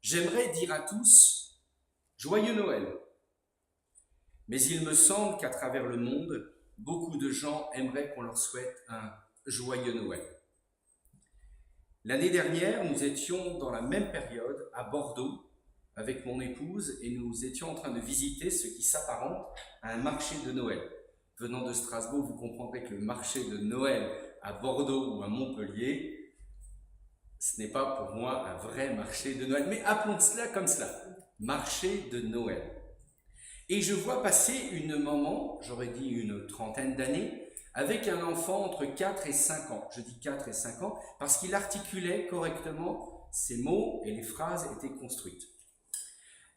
J'aimerais dire à tous Joyeux Noël. Mais il me semble qu'à travers le monde, beaucoup de gens aimeraient qu'on leur souhaite un Joyeux Noël. L'année dernière, nous étions dans la même période à Bordeaux avec mon épouse et nous étions en train de visiter ce qui s'apparente à un marché de Noël. Venant de Strasbourg, vous comprendrez que le marché de Noël à Bordeaux ou à Montpellier, ce n'est pas pour moi un vrai marché de Noël, mais appelons cela comme cela, marché de Noël. Et je vois passer une maman, j'aurais dit une trentaine d'années, avec un enfant entre 4 et 5 ans. Je dis 4 et 5 ans parce qu'il articulait correctement ses mots et les phrases étaient construites.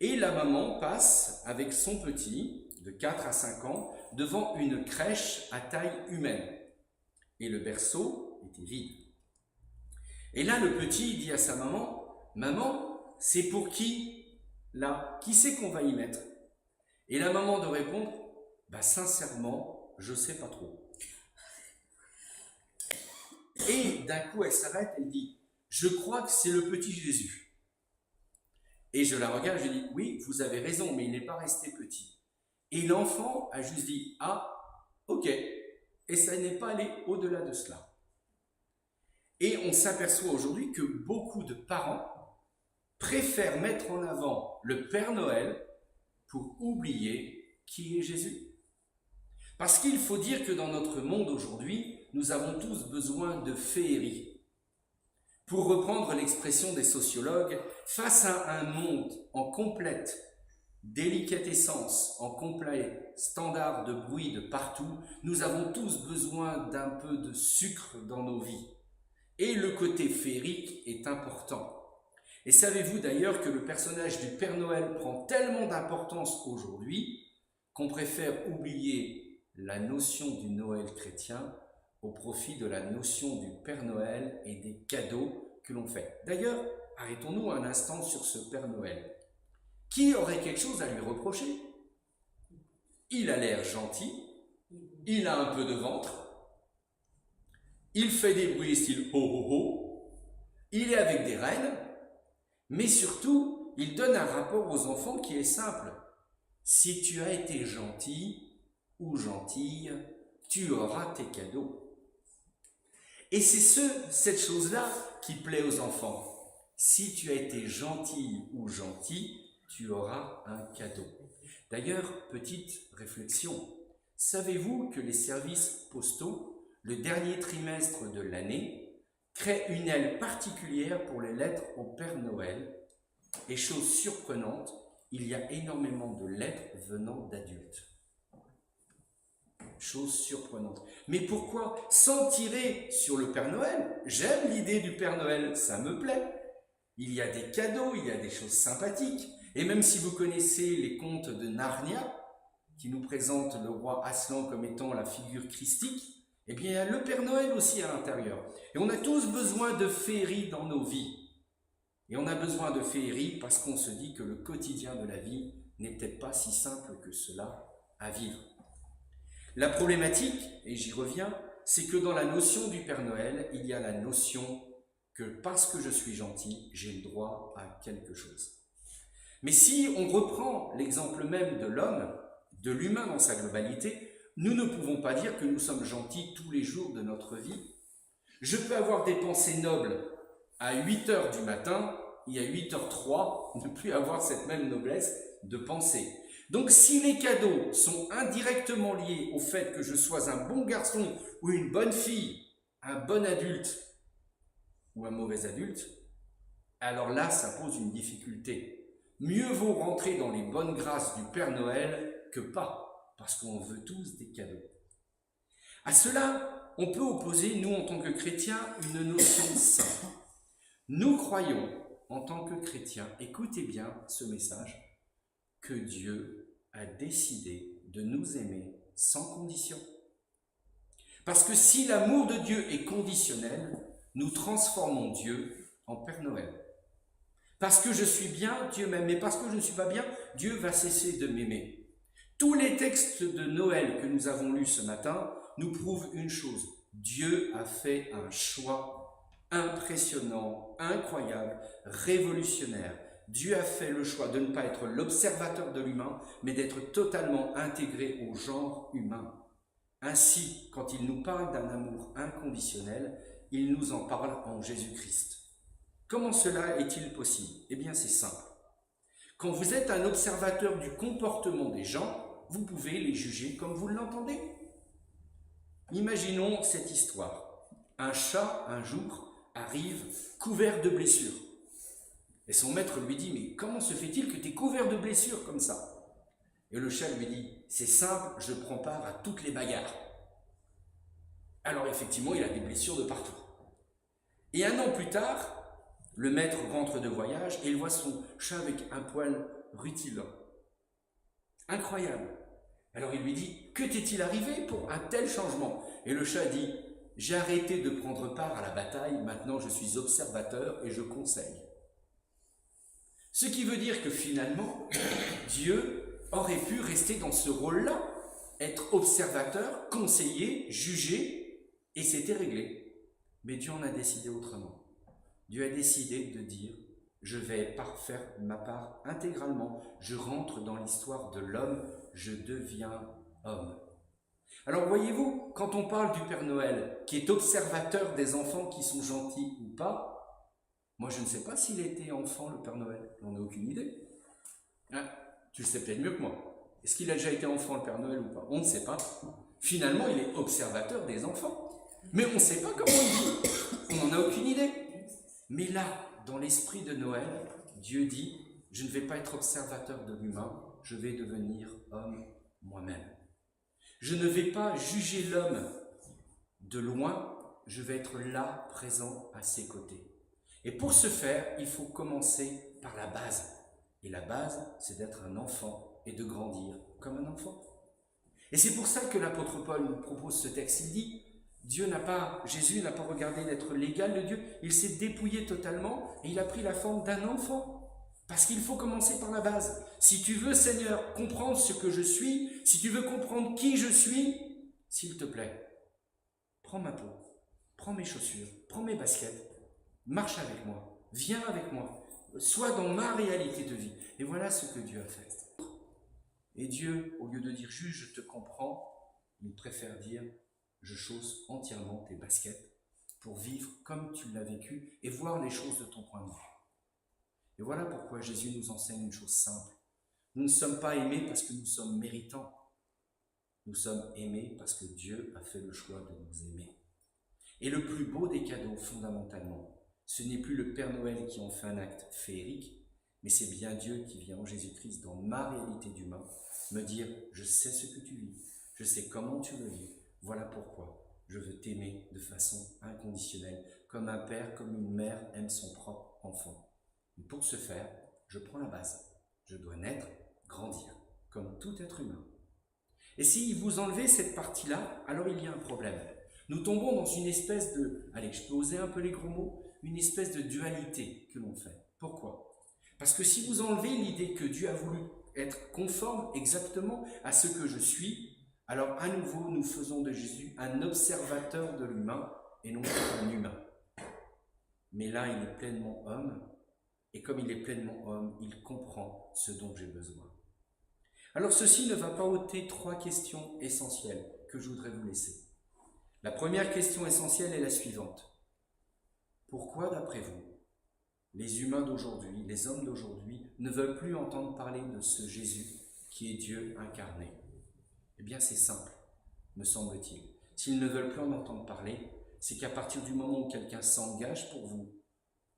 Et la maman passe avec son petit, de 4 à 5 ans, devant une crèche à taille humaine. Et le berceau était vide. Et là, le petit dit à sa maman, « Maman, c'est pour qui, là? Qui c'est qu'on va y mettre ?» Et la maman de répondre, « Bah sincèrement, je sais pas trop. » Et d'un coup, elle s'arrête, elle dit, « Je crois que c'est le petit Jésus. » Et je la regarde, je dis, « Oui, vous avez raison, mais il n'est pas resté petit. » Et l'enfant a juste dit, « Ah, ok. » Et ça n'est pas allé au-delà de cela. Et on s'aperçoit aujourd'hui que beaucoup de parents préfèrent mettre en avant le Père Noël pour oublier qui est Jésus. Parce qu'il faut dire que dans notre monde aujourd'hui, nous avons tous besoin de féerie. Pour reprendre l'expression des sociologues, face à un monde en complète délicatessence, en complet standard de bruit de partout, nous avons tous besoin d'un peu de sucre dans nos vies. Et le côté féerique est important. Et savez-vous d'ailleurs que le personnage du Père Noël prend tellement d'importance aujourd'hui qu'on préfère oublier la notion du Noël chrétien au profit de la notion du Père Noël et des cadeaux que l'on fait. D'ailleurs, arrêtons-nous un instant sur ce Père Noël. Qui aurait quelque chose à lui reprocher? Il a l'air gentil, il a un peu de ventre, il fait des bruits style ho ho ho, il est avec des reines, mais surtout, il donne un rapport aux enfants qui est simple. Si tu as été gentil ou gentille, tu auras tes cadeaux. Et c'est cette chose-là qui plaît aux enfants. Si tu as été gentil ou gentil, tu auras un cadeau. D'ailleurs, petite réflexion, savez-vous que les services postaux, le dernier trimestre de l'année, créent une aile particulière pour les lettres au Père Noël? Et chose surprenante, il y a énormément de lettres venant d'adultes. Chose surprenante. Mais pourquoi? Sans tirer sur le Père Noël. J'aime l'idée du Père Noël, ça me plaît. Il y a des cadeaux, il y a des choses sympathiques. Et même si vous connaissez les contes de Narnia, qui nous présentent le roi Aslan comme étant la figure christique, eh bien il y a le Père Noël aussi à l'intérieur. Et on a tous besoin de féerie dans nos vies. Et on a besoin de féerie parce qu'on se dit que le quotidien de la vie n'est peut-être pas si simple que cela à vivre. La problématique, et j'y reviens, c'est que dans la notion du Père Noël, il y a la notion que parce que je suis gentil, j'ai le droit à quelque chose. Mais si on reprend l'exemple même de l'homme, de l'humain dans sa globalité, nous ne pouvons pas dire que nous sommes gentils tous les jours de notre vie. Je peux avoir des pensées nobles à 8h du matin et à 8h03 ne plus avoir cette même noblesse de pensée. Donc si les cadeaux sont indirectement liés au fait que je sois un bon garçon ou une bonne fille, un bon adulte ou un mauvais adulte, alors là ça pose une difficulté. Mieux vaut rentrer dans les bonnes grâces du Père Noël que pas, parce qu'on veut tous des cadeaux. À cela, on peut opposer, nous en tant que chrétiens, une notion simple. Nous croyons, en tant que chrétiens, écoutez bien ce message, que Dieu a décidé de nous aimer sans condition. Parce que si l'amour de Dieu est conditionnel, nous transformons Dieu en Père Noël. Parce que je suis bien, Dieu m'aime, mais parce que je ne suis pas bien, Dieu va cesser de m'aimer. Tous les textes de Noël que nous avons lus ce matin nous prouvent une chose. Dieu a fait un choix impressionnant, incroyable, révolutionnaire. Dieu a fait le choix de ne pas être l'observateur de l'humain, mais d'être totalement intégré au genre humain. Ainsi, quand il nous parle d'un amour inconditionnel, il nous en parle en Jésus-Christ. Comment cela est-il possible? Eh bien, c'est simple. Quand vous êtes un observateur du comportement des gens, vous pouvez les juger comme vous l'entendez. Imaginons cette histoire. Un chat, un jour, arrive couvert de blessures. Et son maître lui dit, mais comment se fait-il que tu es couvert de blessures comme ça? Et le chat lui dit, c'est simple, je prends part à toutes les bagarres. Alors effectivement, il a des blessures de partout. Et 1 an plus tard, le maître rentre de voyage et il voit son chat avec un poil rutilant. Incroyable. Alors il lui dit, que t'est-il arrivé pour un tel changement? Et le chat dit, j'ai arrêté de prendre part à la bataille, maintenant je suis observateur et je conseille. Ce qui veut dire que finalement, Dieu aurait pu rester dans ce rôle-là, être observateur, conseiller, juger, et c'était réglé. Mais Dieu en a décidé autrement. Dieu a décidé de dire, je vais faire ma part intégralement, je rentre dans l'histoire de l'homme, je deviens homme. Alors voyez-vous, quand on parle du Père Noël, qui est observateur des enfants qui sont gentils ou pas, moi je ne sais pas s'il était enfant le Père Noël, j'en ai aucune idée. Hein, tu le sais peut-être mieux que moi. Est-ce qu'il a déjà été enfant le Père Noël ou pas? On ne sait pas. Finalement, il est observateur des enfants. Mais on ne sait pas comment il vit. On n'en a aucune idée. Mais là, dans l'esprit de Noël, Dieu dit, je ne vais pas être observateur de l'humain, je vais devenir homme moi-même. Je ne vais pas juger l'homme de loin, je vais être là, présent à ses côtés. Et pour ce faire, il faut commencer par la base. Et la base, c'est d'être un enfant et de grandir comme un enfant. Et c'est pour ça que l'apôtre Paul nous propose ce texte. Il dit, Jésus n'a pas regardé d'être l'égal de Dieu, il s'est dépouillé totalement et il a pris la forme d'un enfant. Parce qu'il faut commencer par la base. Si tu veux, Seigneur, comprendre ce que je suis, si tu veux comprendre qui je suis, s'il te plaît, prends ma peau, prends mes chaussures, prends mes baskets, marche avec moi, viens avec moi, sois dans ma réalité de vie. Et voilà ce que Dieu a fait. Et Dieu, au lieu de dire juste je te comprends, il préfère dire je chausse entièrement tes baskets pour vivre comme tu l'as vécu et voir les choses de ton point de vue. Et voilà pourquoi Jésus nous enseigne une chose simple. Nous ne sommes pas aimés parce que nous sommes méritants. Nous sommes aimés parce que Dieu a fait le choix de nous aimer. Et le plus beau des cadeaux, fondamentalement, ce n'est plus le Père Noël qui en fait un acte féerique, mais c'est bien Dieu qui vient en Jésus-Christ dans ma réalité d'humain, me dire « je sais ce que tu vis, je sais comment tu le vis, voilà pourquoi je veux t'aimer de façon inconditionnelle, comme un père, comme une mère aime son propre enfant. » Et pour ce faire, je prends la base, je dois naître, grandir, comme tout être humain. Et si vous enlevez cette partie-là, alors il y a un problème. Nous tombons dans une espèce de, allez, je peux oser un peu les gros mots, une espèce de dualité que l'on fait. Pourquoi? Parce que si vous enlevez l'idée que Dieu a voulu être conforme exactement à ce que je suis, alors à nouveau nous faisons de Jésus un observateur de l'humain et non pas un humain. Mais là, il est pleinement homme, et comme il est pleinement homme, il comprend ce dont j'ai besoin. Alors ceci ne va pas ôter 3 questions essentielles que je voudrais vous laisser. La première question essentielle est la suivante. Pourquoi, d'après vous, les humains d'aujourd'hui, les hommes d'aujourd'hui, ne veulent plus entendre parler de ce Jésus qui est Dieu incarné? Eh bien, c'est simple, me semble-t-il. S'ils ne veulent plus en entendre parler, c'est qu'à partir du moment où quelqu'un s'engage pour vous,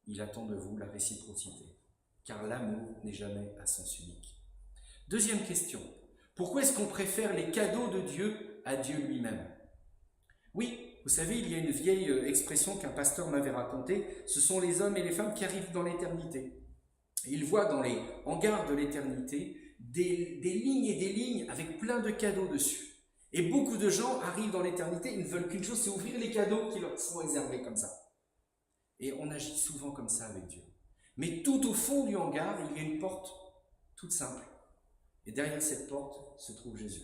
il attend de vous la réciprocité, car l'amour n'est jamais à sens unique. Deuxième question, pourquoi est-ce qu'on préfère les cadeaux de Dieu à Dieu lui-même? Oui, vous savez, il y a une vieille expression qu'un pasteur m'avait racontée, ce sont les hommes et les femmes qui arrivent dans l'éternité. Ils voient dans les hangars de l'éternité des lignes et des lignes avec plein de cadeaux dessus. Et beaucoup de gens arrivent dans l'éternité, ils ne veulent qu'une chose, c'est ouvrir les cadeaux qui leur sont réservés comme ça. Et on agit souvent comme ça avec Dieu. Mais tout au fond du hangar, il y a une porte toute simple. Et derrière cette porte se trouve Jésus.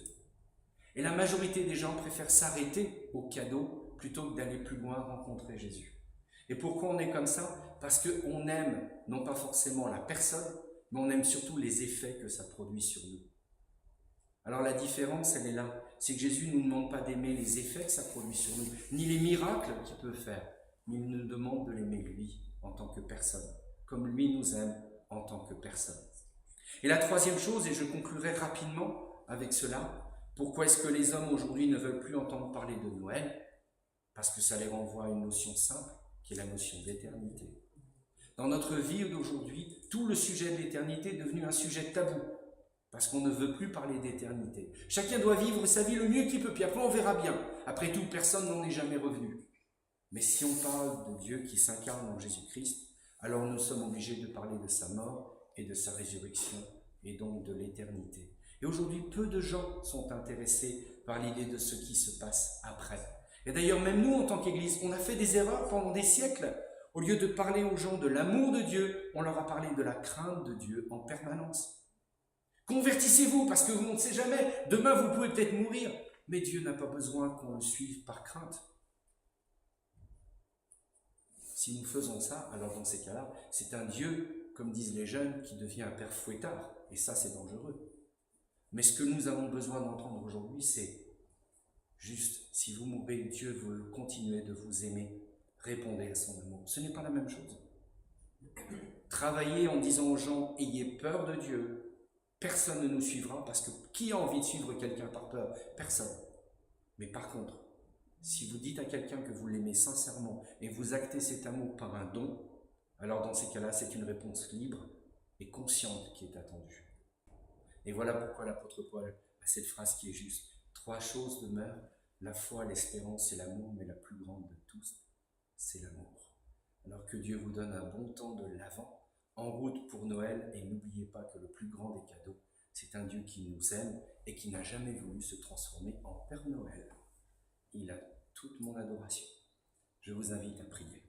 Et la majorité des gens préfèrent s'arrêter aux cadeaux plutôt que d'aller plus loin rencontrer Jésus. Et pourquoi on est comme ça? Parce qu'on aime non pas forcément la personne, mais on aime surtout les effets que ça produit sur nous. Alors la différence, elle est là. C'est que Jésus ne nous demande pas d'aimer les effets que ça produit sur nous, ni les miracles qu'il peut faire, mais il nous demande de l'aimer lui en tant que personne, comme lui nous aime en tant que personne. Et la troisième chose, et je conclurai rapidement avec cela, pourquoi est-ce que les hommes aujourd'hui ne veulent plus entendre parler de Noël? Parce que ça les renvoie à une notion simple, qui est la notion d'éternité. Dans notre vie d'aujourd'hui, tout le sujet de l'éternité est devenu un sujet tabou, parce qu'on ne veut plus parler d'éternité. Chacun doit vivre sa vie le mieux qu'il peut, puis après on verra bien. Après tout, personne n'en est jamais revenu. Mais si on parle de Dieu qui s'incarne en Jésus-Christ, alors nous sommes obligés de parler de sa mort et de sa résurrection, et donc de l'éternité. Et aujourd'hui, peu de gens sont intéressés par l'idée de ce qui se passe après. Et d'ailleurs, même nous, en tant qu'Église, on a fait des erreurs pendant des siècles. Au lieu de parler aux gens de l'amour de Dieu, on leur a parlé de la crainte de Dieu en permanence. Convertissez-vous, parce que on ne sait jamais, demain vous pouvez peut-être mourir, mais Dieu n'a pas besoin qu'on le suive par crainte. Si nous faisons ça, alors dans ces cas-là, c'est un Dieu, comme disent les jeunes, qui devient un père fouettard, et ça c'est dangereux. Mais ce que nous avons besoin d'entendre aujourd'hui, c'est juste, si vous mourrez, Dieu veut continuer de vous aimer, répondez à son amour. Ce n'est pas la même chose. Travaillez en disant aux gens, ayez peur de Dieu, personne ne nous suivra, parce que qui a envie de suivre quelqu'un par peur? Personne. Mais par contre, si vous dites à quelqu'un que vous l'aimez sincèrement et vous actez cet amour par un don, alors dans ces cas-là, c'est une réponse libre et consciente qui est attendue. Et voilà pourquoi l'apôtre Paul a cette phrase qui est juste. 3 choses demeurent, la foi, l'espérance et l'amour, mais la plus grande de tous, c'est l'amour. Alors que Dieu vous donne un bon temps de l'Avent, en route pour Noël, et n'oubliez pas que le plus grand des cadeaux, c'est un Dieu qui nous aime et qui n'a jamais voulu se transformer en Père Noël. Il a toute mon adoration. Je vous invite à prier.